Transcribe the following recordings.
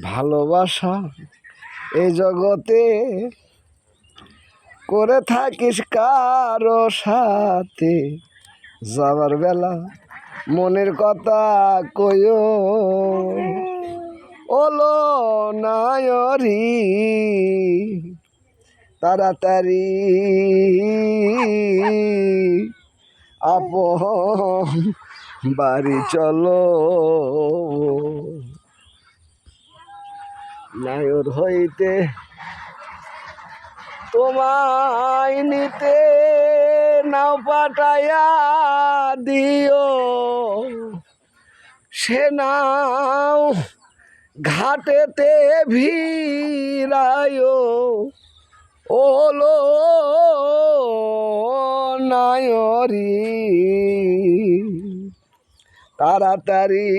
ভালোবাসা এই জগতে করে থাকিস কারো সাথে, যাবার বেলা মনের কথা কইও ওলো নায়রি তাড়াতাড়ি আপন বাড়ি চলো। নায়র হইতে তোমায় নিতে নাও পাঠাইয়া দিও, সে নাও ঘাটেতে ভিড়ায়ও ওলো নায়রি তাড়াতাড়ি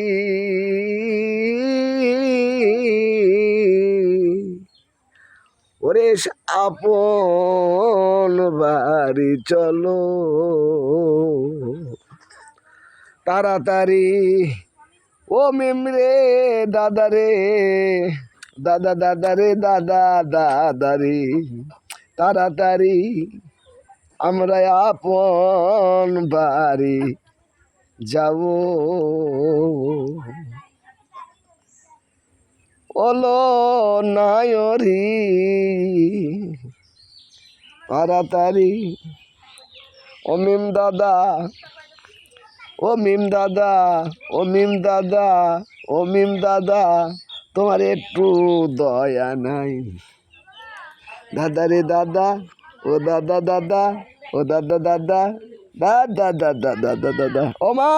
ওরে আপন বাড়ি চলো তাড়াতাড়ি। ও মেমরে দাদা রে দাদা, দাদা রে দাদা, দাদা রে তাড়াতাড়ি আমরা আপন বাড়ি যাব। ওলো নায়রি তাড়াতাড়ি। ও মিম দাদা, ও মিম দাদা, ও মিম দাদা, ও মিম দাদা, তোমার একটু দয়া নাই। দাদা রে দাদা, ও দাদা দাদা, ও দাদা দাদা, দাদা দাদা দাদা দাদা, ও মা।